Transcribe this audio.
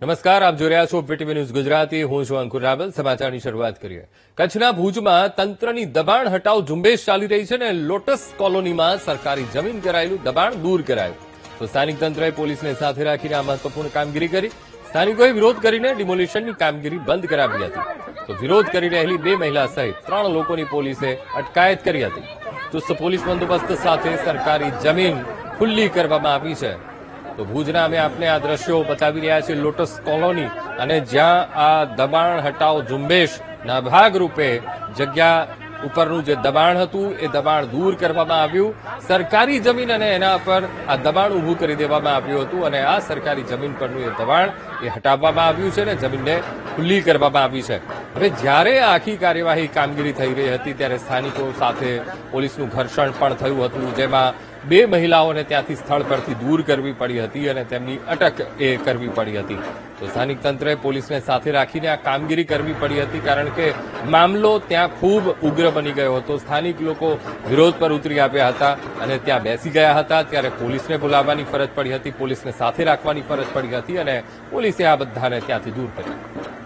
નમસ્કાર, આપ જોઈ રહ્યા છો પીટીવી ન્યૂઝ ગુજરાતી. હું છું અંકુર રાવલ. સમાચારની શરૂઆત કરીએ. કચ્છના ભુજમાં તંત્રની દબાણ હટાવ ઝુંબેશ ચાલી રહી છે ને લોટસ કોલોનીમાં સરકારી જમીન કરાયેલું દબાણ દૂર કરાયું. તો સ્થાનિક તંત્રએ પોલીસને સાથે રાખીને આ મહત્વપૂર્ણ કામગીરી કરી. સ્થાનિકોએ વિરોધ કરીને ડિમોલિશનની કામગીરી બંધ કરાવી હતી. તો વિરોધ કરી રહેલી 2 મહિલા સહિત 3 લોકોની પોલીસે અટકાયત કરી હતી. ચુસ્ત પોલીસ બંદોબસ્ત સાથે સરકારી જમીન ખુલ્લી કરવામાં આવી છે. તો ભુજના અમે આપને આ દ્રશ્યો બતાવી રહ્યા છીએ લોટસ કોલોની, અને જ્યાં આ દબાણ હટાવ ઝુંબેશના ભાગરૂપે જગ્યા ઉપરનું જે દબાણ હતું એ દબાણ દૂર કરવામાં આવ્યું. સરકારી જમીન અને એના પર આ દબાણ ઊભું કરી દેવામાં આવ્યું હતું, અને આ સરકારી જમીન પરનું એ દબાણ એ હટાવવામાં આવ્યું છે ને જમીનને ખુલ્લી કરવામાં આવી છે. હવે જ્યારે આખી કાર્યવાહી કામગીરી થઈ રહી હતી ત્યારે સ્થાનિકો સાથે પોલીસનું ઘર્ષણ પણ થયું હતું, જેમાં 2 મહિલાઓને ત્યાંથી સ્થળ પરથી દૂર કરવી પડી હતી અને તેમની અટક એ કરવી પડી હતી. તો સ્થાનિક તંત્રએ પોલીસને સાથે રાખીને આ કામગીરી કરવી પડી હતી, કારણ કે મામલો ત્યાં ખૂબ ઉગ્ર બની ગયો હતો. સ્થાનિક લોકો વિરોધ પર ઉતરી આવ્યા હતા અને ત્યાં બેસી ગયા હતા. ત્યારે પોલીસને બોલાવવાની ફરજ પડી હતી, પોલીસને સાથે રાખવાની ફરજ પડી હતી અને પોલીસે આ બધાને ત્યાંથી દૂર કર્યા.